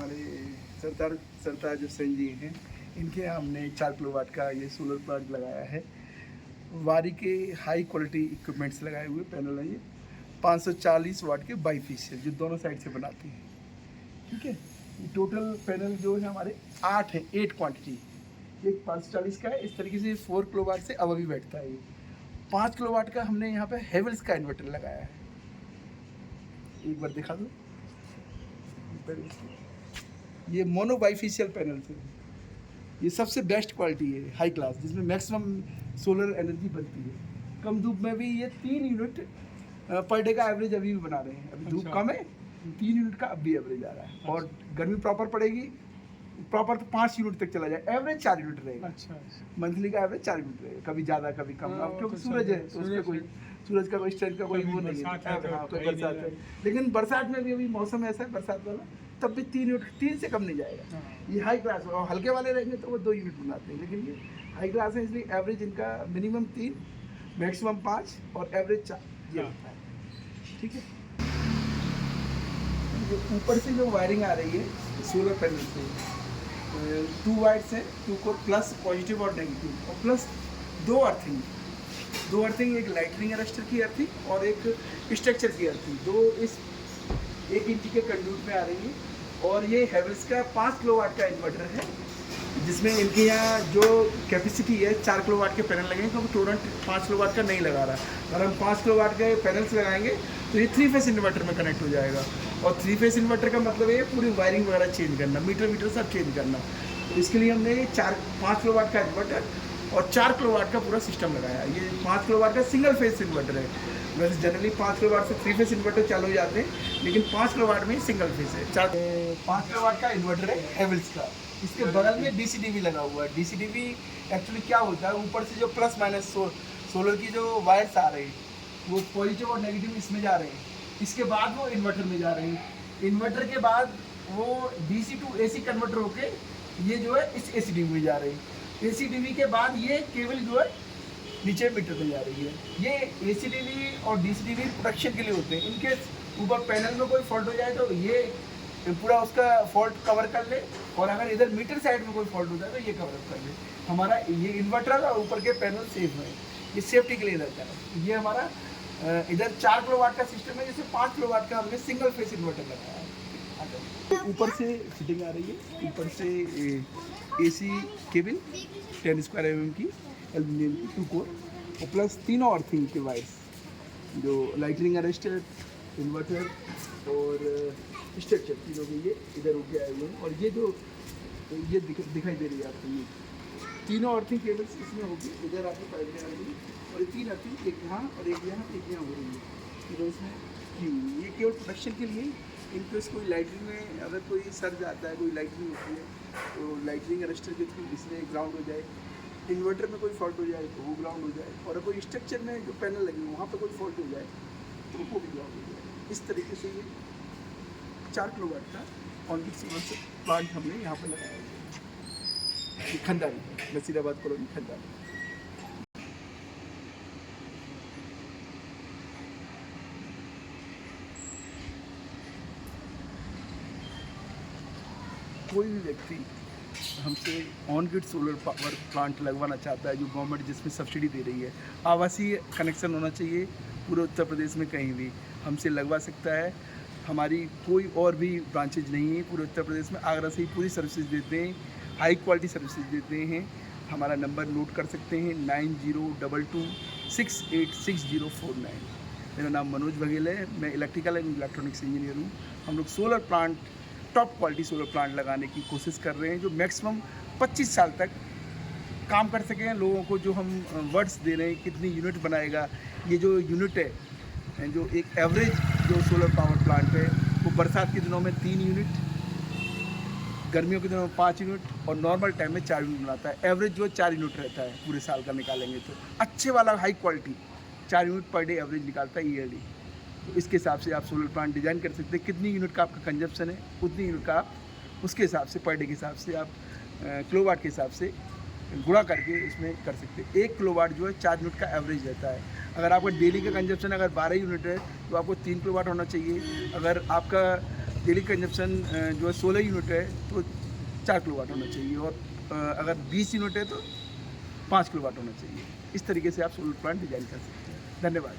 हमारे सरदार सरताज हुसैन जी हैं, इनके यहाँ हमने 4 किलोवाट का ये सोलर प्लांट लगाया है। वारी के हाई क्वालिटी इक्विपमेंट्स लगाए हुए पैनल हैं ये 540 वाट के बाईफेशियल जो दोनों साइड से बनाती हैं। ठीक है, ये टोटल पैनल जो है हमारे 8 है, 8 क्वांटिटी। एक 540 का है, इस तरीके से 4 किलोवाट से अब भी बैठता है ये। 5 किलोवाट का हमने यहाँ पे हेवल्स का इन्वर्टर लगाया है, एक बार दिखा दो। ये मोनो बाईफेशियल पैनल थे, ये सबसे बेस्ट क्वालिटी है, हाई क्लास, जिसमें मैक्सिमम सोलर एनर्जी बनती है। कम धूप में भी ये 3 यूनिट पर डे का एवरेज अभी भी बना रहे हैं। अभी धूप कम है, 3 यूनिट का अब भी एवरेज आ रहा है। और गर्मी प्रॉपर पड़ेगी, प्रॉपर तो 5 यूनिट तक चला जाए, एवरेज 4 यूनिट रहेगा। अच्छा, मंथली का एवरेज 4 यूनिट रहेगा, कभी ज़्यादा कभी कम। अब क्योंकि सूरज है तो उसका कोई सूरज का कोई स्ट्रेंथ का कोई वो नहीं है। कोई बरसात है, लेकिन बरसात में भी अभी मौसम ऐसा है बरसात वाला, तब भी 3 यूनिट, 3 से कम नहीं जाएगा। ये हाई क्लास, और हल्के वाले रहेंगे तो वो 2 यूनिट बनाते हैं, लेकिन ये हाई क्लास है इसलिए एवरेज इनका मिनिमम 3, मैक्सिमम 5 और एवरेज 4 ये होता है। ठीक है, जो ऊपर से जो वायरिंग आ रही है सोलर पैनल से, 2 वायर्स हैं, 2 को प्लस पॉजिटिव और नेगेटिव, और प्लस 2 अर्थिंग, एक लाइटनिंग अरेस्टर की अर्थिंग और एक स्ट्रक्चर की अर्थिंग, 2 इस 1 इंच के कंडूट में आ रही है। और ये हैवेल्स का 5 किलोवाट का इन्वर्टर है, जिसमें इनके यहाँ जो कैपेसिटी है 4 किलोवाट के पैनल लगेंगे, क्योंकि टोरेंट 5 किलोवाट का नहीं लगा रहा। अगर हम 5 किलोवाट के पैनल्स लगाएंगे तो ये 3 फेस इन्वर्टर में कनेक्ट हो जाएगा। और 3 फेस इन्वर्टर का मतलब ये पूरी वायरिंग वगैरह चेंज करना, मीटर सब चेंज करना। तो इसके लिए हमने 5 किलोवाट का इन्वर्टर और 4 किलोवाट का पूरा सिस्टम लगाया। ये 5 किलोवाट का सिंगल फेस इन्वर्टर है। वैसे जनरली 5 किलोवाट से 3 फेस इन्वर्टर चालू हो जाते हैं, लेकिन 5 किलोवाट में सिंगल फेस है। 5 किलोवाट का इन्वर्टर है हैवेल्स का। इसके बगल में डीसीडीवी लगा हुआ है। डीसीडीवी एक्चुअली क्या होता है, ऊपर से जो प्लस माइनस सोलर की जो वायर्स आ रही है वो पॉजिटिव और नेगेटिव इसमें जा रहे हैं, इसके बाद वो इन्वर्टर में जा रहे हैं। इन्वर्टर के बाद वो डीसी टू एसी कन्वर्टर होके ये जो है इस एसीडीवी में जा रही है। एसीडीवी के बाद ये केबल जो है नीचे मीटर में जा रही है। ये एसीडीवी और डीसीडीवी प्रोटेक्शन के लिए होते हैं। इनके ऊपर पैनल में कोई फॉल्ट हो जाए तो ये पूरा उसका फॉल्ट कवर कर ले, और अगर इधर मीटर साइड में कोई फॉल्ट हो जाए तो ये कवर अप कर ले। हमारा ये इन्वर्टर और ऊपर के पैनल सेफ है, ये सेफ्टी के लिए रहता है। ये हमारा इधर 4 किलोवाट का सिस्टम है, जैसे 5 किलोवाट का हमने सिंगल फेस इन्वर्टर लगाया है। ऊपर से फिटिंग आ रही है, ऊपर से एसी केबल 10 स्क्वायर mm की एल्यूमिनियम की 2 कोर, और प्लस तीनों अर्थिंग के वायर्स, जो लाइटनिंग अरेस्टर, इन्वर्टर और स्ट्रक्चर तीनों के ये इधर होके आए हुए हैं। और ये जो ये दिखाई दे रही है आपको, ये तीनों अर्थिंग केबल्स इसमें होगी, इधर आपको पाइप में आएगी, और ये 3 अर्थिंग, एक यहाँ और एक यहाँ हो रही है। तो इसमें ये केवल प्रोटेक्शन के लिए, इनकेस कोई लाइटनिंग में अगर कोई सर्ज आता है, कोई लाइटनिंग होती है तो लाइटनिंग अरेस्टर के थ्रू इसमें ग्राउंड हो जाए, इन्वर्टर में कोई फॉल्ट हो जाए तो वो ग्राउंड हो जाए, और कोई स्ट्रक्चर में जो पैनल लगे वहाँ पर कोई फॉल्ट हो जाए तो वो भी ग्राउंड हो जाए। इस तरीके से ये 4 किलोवाट का ऑनग्रिड सोलर प्लांट हमने यहाँ पर लगाया है। खंडारी, नसीराबाद कॉलोनी, खंडारी। कोई भी व्यक्ति हमसे on grid solar power plant लगवाना चाहता है, जो गवर्नमेंट जिसमें सब्सिडी दे रही है, आवासीय कनेक्शन होना चाहिए, पूरे उत्तर प्रदेश में कहीं भी हमसे लगवा सकता है। हमारी कोई और भी ब्रांचेज नहीं है पूरे उत्तर प्रदेश में। आगरा से ही पूरी सर्विसेज देते हैं, हाई क्वालिटी सर्विसेज देते हैं। हमारा नंबर नोट कर सकते हैं 9022686049। मेरा नाम मनोज बघेल है, मैं इलेक्ट्रिकल एंड इलेक्ट्रॉनिक्स इंजीनियर हूँ। हम लोग solar plant, top quality solar plant लगाने की कोशिश कर रहे हैं, जो मैक्सिमम 25 साल तक काम कर सकें। लोगों को जो हम वर्ड्स दे रहे हैं, कितनी यूनिट बनाएगा, ये जो यूनिट है, जो एक एवरेज जो सोलर पावर प्लांट है वो बरसात के दिनों में 3 यूनिट, गर्मियों के दिनों में 5 यूनिट और नॉर्मल टाइम में 4 यूनिट बनाता है। एवरेज जो 4 यूनिट रहता है पूरे साल का, निकालेंगे तो अच्छे वाला high quality 4 unit per day average निकालता है ईयरली। तो इसके हिसाब से आप सोलर प्लांट डिज़ाइन कर सकते हैं। कितनी यूनिट का आपका कंजप्शन है, उतनी यूनिट का आप उसके हिसाब से पर डे के हिसाब से आप किलोवाट के हिसाब से गुणा करके इसमें कर सकते हैं। 1 किलोवाट जो है 4 यूनिट का एवरेज रहता है। अगर आपका डेली का कंजप्शन अगर 12 यूनिट है तो आपको 3 किलोवाट होना चाहिए। अगर आपका डेली कंजप्शन जो है 16 यूनिट है तो 4 किलोवाट होना चाहिए, और अगर 20 यूनिट है तो 5 किलोवाट होना चाहिए। इस तरीके से आप सोलर प्लांट डिजाइन कर सकते हैं। धन्यवाद।